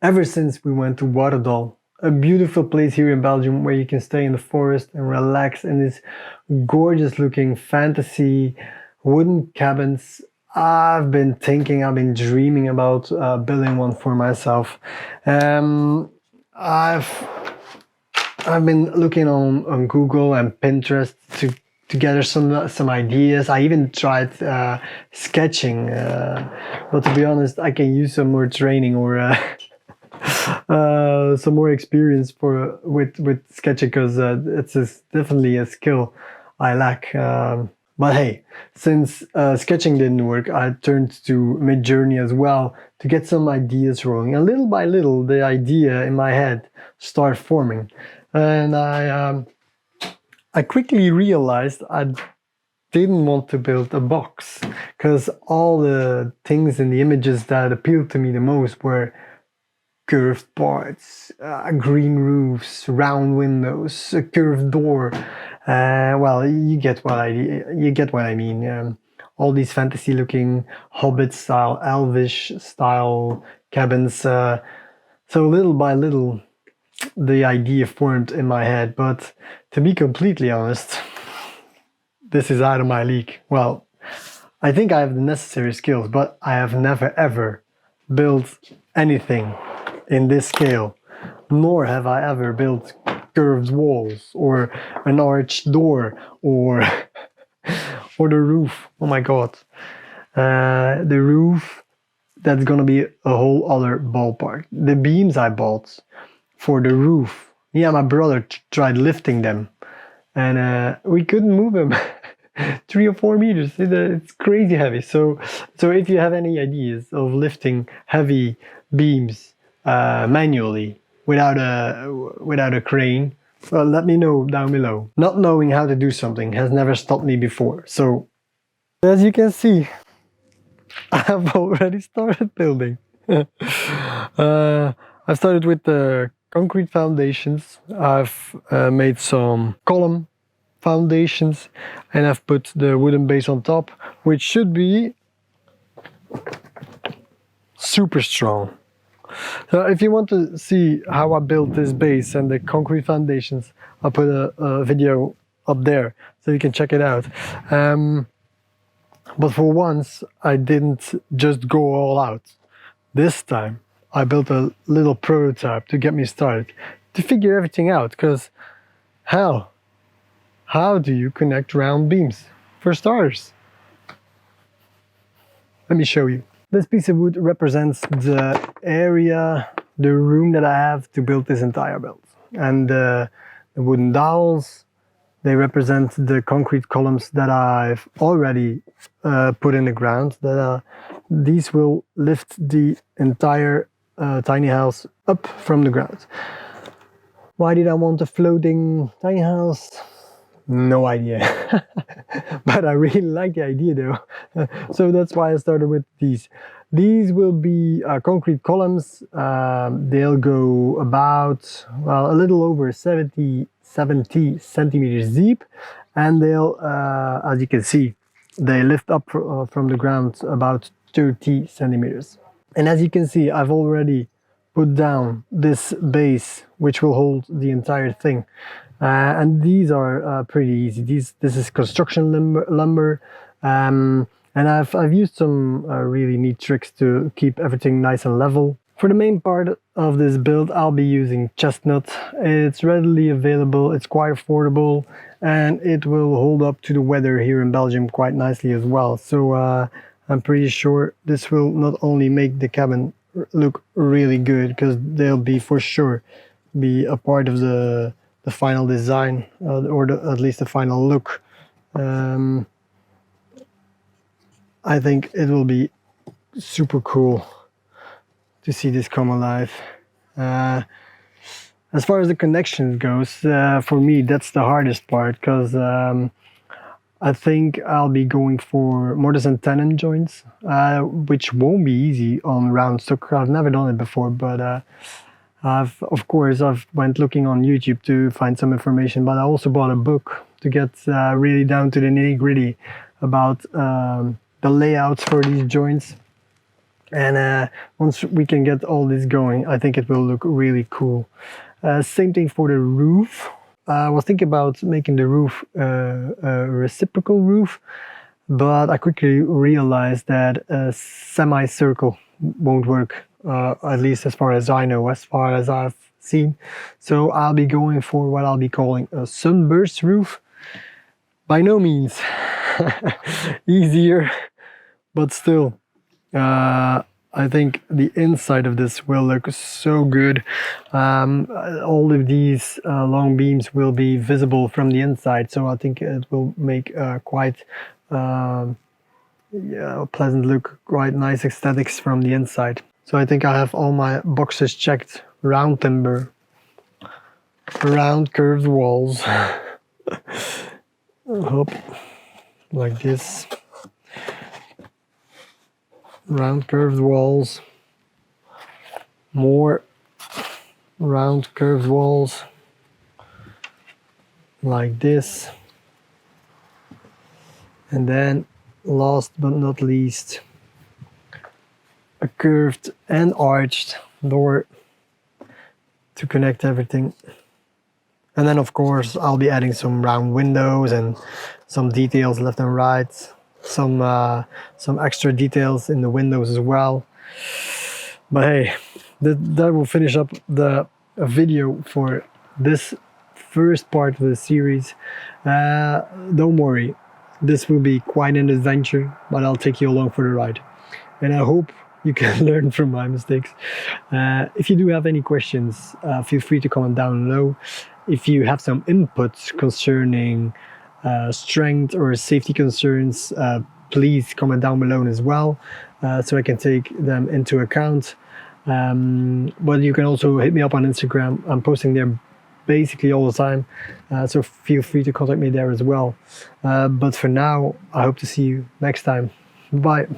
ever since we went to Waterval, a beautiful place here in Belgium where you can stay in the forest and relax in this gorgeous looking fantasy wooden cabins. I've been dreaming about building one for myself. Um, I've I've been looking on Google and Pinterest to gather some ideas. I even tried sketching, but to be honest, I can use some more training or some more experience with sketching because definitely a skill I lack. But hey, since sketching didn't work, I turned to Midjourney as well to get some ideas rolling. And little by little, the idea in my head started forming, and I quickly realized I didn't want to build a box because all the things in the images that appealed to me the most were curved parts, green roofs, round windows, a curved door. Well, you get what I mean. All these fantasy-looking Hobbit style, Elvish style cabins. So little by little, the idea formed in my head. But to be completely honest, this is out of my league. Well, I think I have the necessary skills, but I have never ever built anything in this scale, nor have I ever built curved walls or an arched door or or the roof. Oh my god, the roof, that's gonna be a whole other ballpark. The beams I bought for the roof, yeah, my brother tried lifting them and we couldn't move them 3 or 4 meters. It's crazy heavy. So if you have any ideas of lifting heavy beams manually without a crane, well, let me know down below. Not knowing how to do something has never stopped me before. So as you can see, I've already started building. I started with the concrete foundations. I've made some column foundations and I've put the wooden base on top, which should be super strong. So if you want to see how I built this base and the concrete foundations, I'll put a video up there so you can check it out. But for once, I didn't just go all out. This time, I built a little prototype to get me started, to figure everything out, because hell, how do you connect round beams? For starters, let me show you. This piece of wood represents the area, the room that I have to build this entire build. And the wooden dowels, they represent the concrete columns that I've already put in the ground. These will lift the entire tiny house up from the ground. Why did I want a floating tiny house? No idea. But I really like the idea though. So that's why I started with these. These will be concrete columns. They'll go about, well, a little over 70 centimeters deep. And they'll, as you can see, they lift up from the ground about 30 centimeters. And as you can see, I've already put down this base, which will hold the entire thing. And these are pretty easy. This is construction lumber, and I've used some really neat tricks to keep everything nice and level. For the main part of this build, I'll be using chestnut. It's readily available, it's quite affordable, and it will hold up to the weather here in Belgium quite nicely as well. So I'm pretty sure this will not only make the cabin look really good, because they'll be for sure be a part of the final design, or at least the final look. I think it will be super cool to see this come alive. As far as the connection goes, for me that's the hardest part, because I think I'll be going for mortise and tenon joints, which won't be easy on round stucco. I've never done it before, but I've went looking on YouTube to find some information, but I also bought a book to get really down to the nitty-gritty about the layouts for these joints. And once we can get all this going, I think it will look really cool. Same thing for the roof. I was thinking about making the roof a reciprocal roof, but I quickly realized that a semicircle won't work, at least as far as I know, as far as I've seen. So I'll be going for what I'll be calling a sunburst roof. By no means easier, but still, I think the inside of this will look so good. All of these long beams will be visible from the inside, so I think it will make quite yeah, pleasant look, quite nice aesthetics from the inside. So I think I have all my boxes checked. Round timber, round curved walls, up like this. Round curved walls, more round curved walls like this, and then last but not least, a curved and arched door to connect everything. And then of course I'll be adding some round windows and some details left and right, some extra details in the windows as well. But hey, that will finish up the video for this first part of the series. Don't worry, this will be quite an adventure, but I'll take you along for the ride, and I hope you can learn from my mistakes. If you do have any questions, feel free to comment down below. If you have some inputs concerning strength or safety concerns, please comment down below as well, so I can take them into account. But you can also hit me up on Instagram. I'm posting there basically all the time, so feel free to contact me there as well. But for now, I hope to see you next time. Bye.